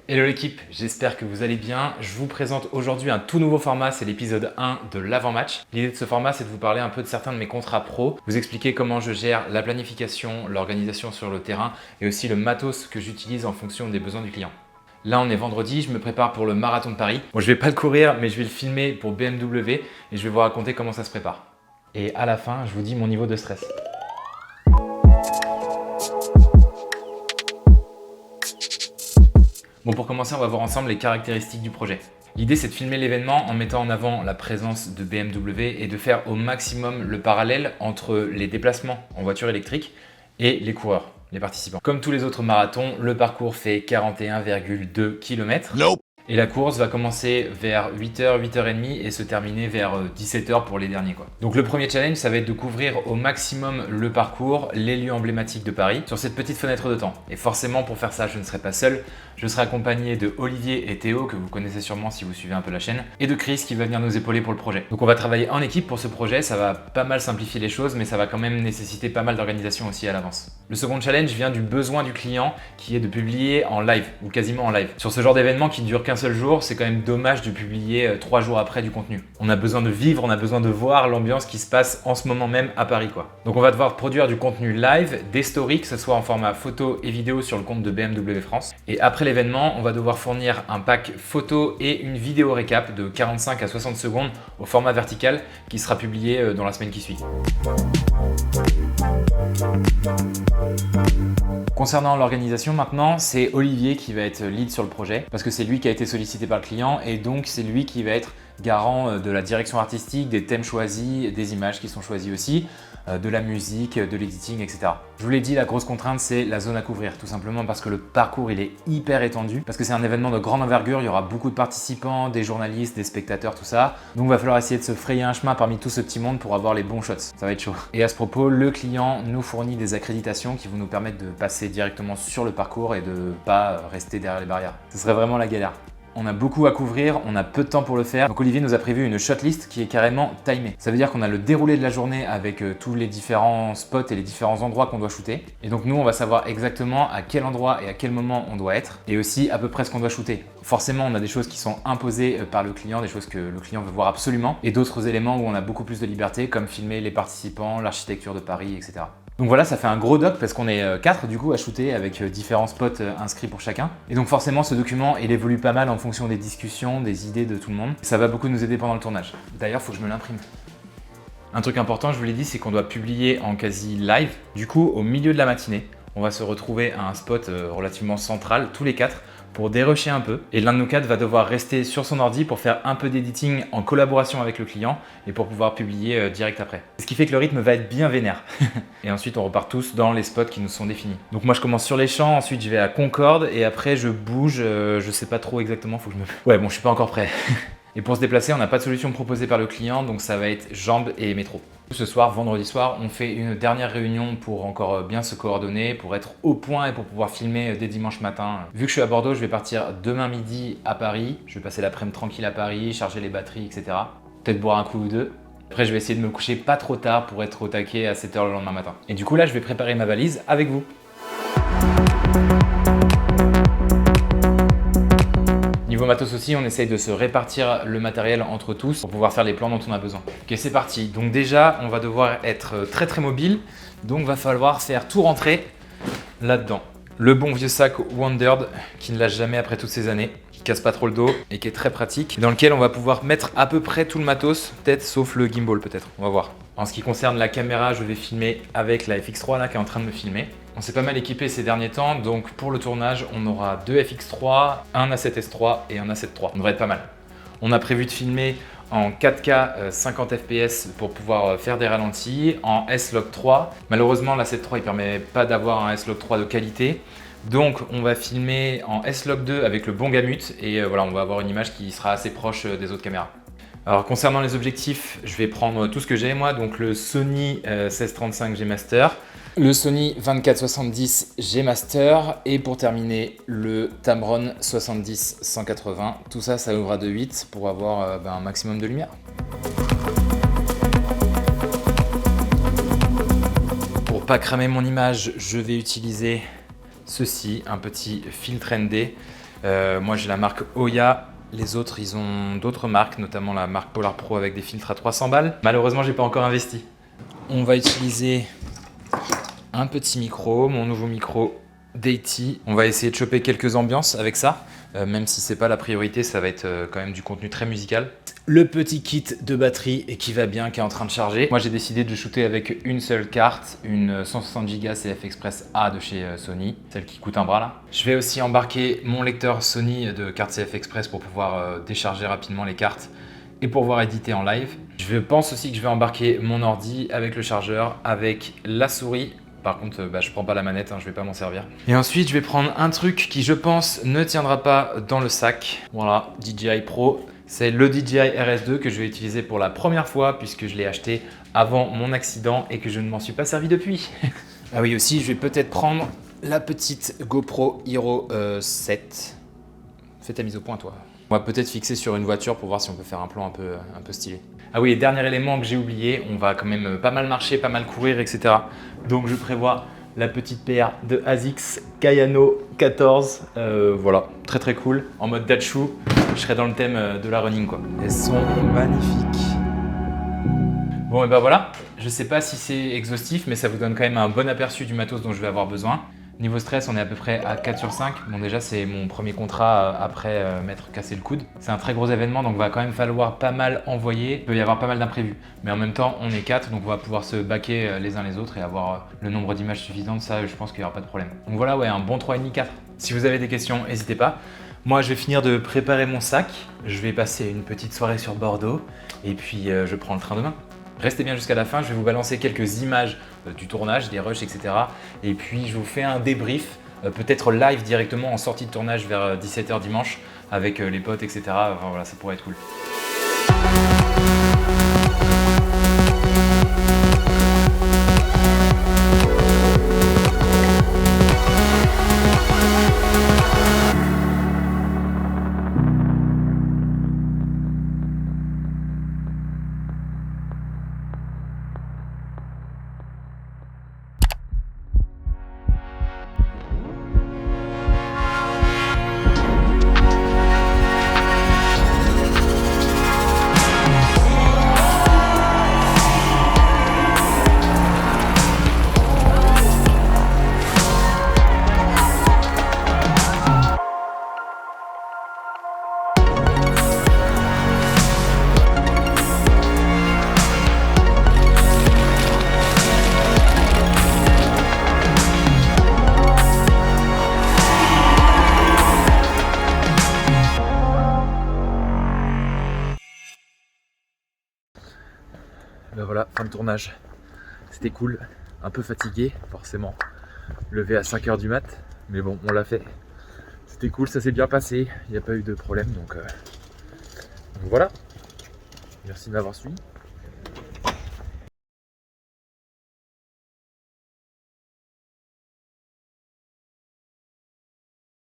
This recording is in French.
Hello l'équipe, j'espère que vous allez bien. Je vous présente aujourd'hui un tout nouveau format, c'est l'épisode 1 de l'avant-match. L'idée de ce format, c'est de vous parler un peu de certains de mes contrats pro, vous expliquer comment je gère la planification, l'organisation sur le terrain et aussi le matos que j'utilise en fonction des besoins du client. Là, on est vendredi, je me prépare pour le marathon de Paris. Bon, je vais pas le courir, mais je vais le filmer pour BMW et je vais vous raconter comment ça se prépare. Et à la fin, je vous dis mon niveau de stress. Bon, pour commencer, on va voir ensemble les caractéristiques du projet. L'idée, c'est de filmer l'événement en mettant en avant la présence de BMW et de faire au maximum le parallèle entre les déplacements en voiture électrique et les coureurs, les participants. Comme tous les autres marathons, le parcours fait 41,2 km. Nope. Et la course va commencer vers 8h, 8h30 et se terminer vers 17h pour les derniers, quoi. Donc le premier challenge, ça va être de couvrir au maximum le parcours, les lieux emblématiques de Paris sur cette petite fenêtre de temps. Et forcément, pour faire ça, je ne serai pas seul. Je serai accompagné de Olivier et Théo, que vous connaissez sûrement si vous suivez un peu la chaîne, et de Chris qui va venir nous épauler pour le projet. Donc on va travailler en équipe pour ce projet, ça va pas mal simplifier les choses, mais ça va quand même nécessiter pas mal d'organisation aussi à l'avance. Le second challenge vient du besoin du client qui est de publier en live, ou quasiment en live. Sur ce genre d'événement qui ne dure qu'un seul jour, c'est quand même dommage de publier 3 jours après du contenu. On a besoin de vivre, on a besoin de voir l'ambiance qui se passe en ce moment même à Paris, quoi. Donc on va devoir produire du contenu live, des stories, que ce soit en format photo et vidéo sur le compte de BMW France. Et après l'événement, on va devoir fournir un pack photo et une vidéo récap de 45 à 60 secondes au format vertical qui sera publié dans la semaine qui suit. Concernant l'organisation maintenant, c'est Olivier qui va être lead sur le projet parce que c'est lui qui a été sollicité par le client et donc c'est lui qui va être garant de la direction artistique, des thèmes choisis, des images qui sont choisies aussi, de la musique, de l'editing, etc. Je vous l'ai dit, la grosse contrainte, c'est la zone à couvrir, tout simplement parce que le parcours, il est hyper étendu, parce que c'est un événement de grande envergure, il y aura beaucoup de participants, des journalistes, des spectateurs, tout ça. Donc il va falloir essayer de se frayer un chemin parmi tout ce petit monde pour avoir les bons shots. Ça va être chaud. Et à ce propos, le client nous fournit des accréditations qui vont nous permettre de passer directement sur le parcours et de pas rester derrière les barrières. Ce serait vraiment la galère. On a beaucoup à couvrir, on a peu de temps pour le faire. Donc Olivier nous a prévu une shotlist qui est carrément timée. Ça veut dire qu'on a le déroulé de la journée avec tous les différents spots et les différents endroits qu'on doit shooter. Et donc nous, on va savoir exactement à quel endroit et à quel moment on doit être et aussi à peu près ce qu'on doit shooter. Forcément, on a des choses qui sont imposées par le client, des choses que le client veut voir absolument et d'autres éléments où on a beaucoup plus de liberté comme filmer les participants, l'architecture de Paris, etc. Donc voilà, ça fait un gros doc parce qu'on est 4 du coup à shooter avec différents spots inscrits pour chacun. Et donc forcément ce document il évolue pas mal en fonction des discussions, des idées de tout le monde. Ça va beaucoup nous aider pendant le tournage. D'ailleurs, faut que je me l'imprime. Un truc important, je vous l'ai dit, c'est qu'on doit publier en quasi live. Du coup, au milieu de la matinée, on va se retrouver à un spot relativement central, tous les 4, pour dérusher un peu. Et l'un de nous 4 va devoir rester sur son ordi pour faire un peu d'editing en collaboration avec le client et pour pouvoir publier direct après. Ce qui fait que le rythme va être bien vénère. Et ensuite, on repart tous dans les spots qui nous sont définis. Donc moi, je commence sur les champs, ensuite je vais à Concorde et après je bouge, je sais pas trop exactement, faut que je me... Ouais, bon, je suis pas encore prêt. Et pour se déplacer, on n'a pas de solution proposée par le client, donc ça va être jambes et métro. Ce soir, vendredi soir, on fait une dernière réunion pour encore bien se coordonner, pour être au point et pour pouvoir filmer dès dimanche matin. Vu que je suis à Bordeaux, je vais partir demain midi à Paris. Je vais passer l'après-midi tranquille à Paris, charger les batteries, etc. Peut-être boire un coup ou deux. Après, je vais essayer de me coucher pas trop tard pour être au taquet à 7h le lendemain matin. Et du coup, là, je vais préparer ma valise avec vous. Niveau matos aussi, on essaye de se répartir le matériel entre tous pour pouvoir faire les plans dont on a besoin. Ok, c'est parti. Donc déjà, on va devoir être très mobile. Donc va falloir faire tout rentrer là-dedans. Le bon vieux sac Wandered qui ne lâche jamais après toutes ces années, qui casse pas trop le dos et qui est très pratique, dans lequel on va pouvoir mettre à peu près tout le matos, peut-être sauf le gimbal peut-être, on va voir. En ce qui concerne la caméra, je vais filmer avec la FX3 là qui est en train de me filmer. On s'est pas mal équipé ces derniers temps, donc pour le tournage, on aura 2 FX3, un A7S3 et un A7 III. On devrait être pas mal. On a prévu de filmer en 4K 50 fps pour pouvoir faire des ralentis, en S-Log 3. Malheureusement, l'A7 III ne permet pas d'avoir un S-Log 3 de qualité. Donc on va filmer en S-Log 2 avec le bon gamut et voilà, on va avoir une image qui sera assez proche des autres caméras. Alors concernant les objectifs, je vais prendre tout ce que j'ai moi, donc le Sony 1635 G Master, le Sony 2470 G Master et pour terminer le Tamron 70-180. Tout ça, ça ouvrira de 8 pour avoir un maximum de lumière. Pour pas cramer mon image, je vais utiliser ceci, un petit filtre ND Moi j'ai la marque Oya. Les autres, ils ont d'autres marques, notamment la marque Polar Pro avec des filtres à 300 balles. Malheureusement, j'ai pas encore investi. On va utiliser un petit micro, mon nouveau micro Deity. On va essayer de choper quelques ambiances avec ça, même si c'est pas la priorité, ça va être quand même du contenu très musical. Le petit kit de batterie qui va bien, qui est en train de charger. Moi j'ai décidé de shooter avec une seule carte, une 160 Go CF Express A de chez Sony, celle qui coûte un bras là. Je vais aussi embarquer mon lecteur Sony de carte CF Express pour pouvoir décharger rapidement les cartes et pour pouvoir éditer en live. Je pense aussi que je vais embarquer mon ordi avec le chargeur, avec la souris. Par contre, je prends pas la manette, je vais pas m'en servir. Et ensuite, je vais prendre un truc qui, je pense, ne tiendra pas dans le sac. Voilà, DJI Pro. C'est le DJI RS2 que je vais utiliser pour la première fois puisque je l'ai acheté avant mon accident et que je ne m'en suis pas servi depuis. Ah oui, aussi, je vais peut-être prendre la petite GoPro Hero 7. Fais ta mise au point, toi. On va peut-être fixer sur une voiture pour voir si on peut faire un plan un peu stylé. Ah oui, et dernier élément que j'ai oublié, on va quand même pas mal marcher, pas mal courir, etc. Donc je prévois la petite paire de ASICS Kayano 14. Voilà, très très cool. En mode Dachu, je serai dans le thème de la running quoi. Elles sont magnifiques. Bon et ben voilà, je sais pas si c'est exhaustif, mais ça vous donne quand même un bon aperçu du matos dont je vais avoir besoin. Niveau stress, on est à peu près à 4 sur 5. Bon déjà c'est mon premier contrat après m'être cassé le coude. C'est un très gros événement donc il va quand même falloir pas mal envoyer. Il peut y avoir pas mal d'imprévus. Mais en même temps on est 4 donc on va pouvoir se baquer les uns les autres et avoir le nombre d'images suffisantes. Ça je pense qu'il n'y aura pas de problème. Donc voilà ouais un bon 3,5-4. Si vous avez des questions n'hésitez pas. Moi je vais finir de préparer mon sac. Je vais passer une petite soirée sur Bordeaux et puis je prends le train demain. Restez bien jusqu'à la fin, je vais vous balancer quelques images du tournage, des rushs, etc. Et puis je vous fais un débrief, peut-être live directement en sortie de tournage vers 17 h dimanche avec les potes, etc. Enfin, voilà, ça pourrait être cool. Ben voilà, fin de tournage. C'était cool, un peu fatigué, forcément. Levé à 5 h du mat, mais bon, on l'a fait. C'était cool, ça s'est bien passé, il n'y a pas eu de problème, donc voilà. Merci de m'avoir suivi.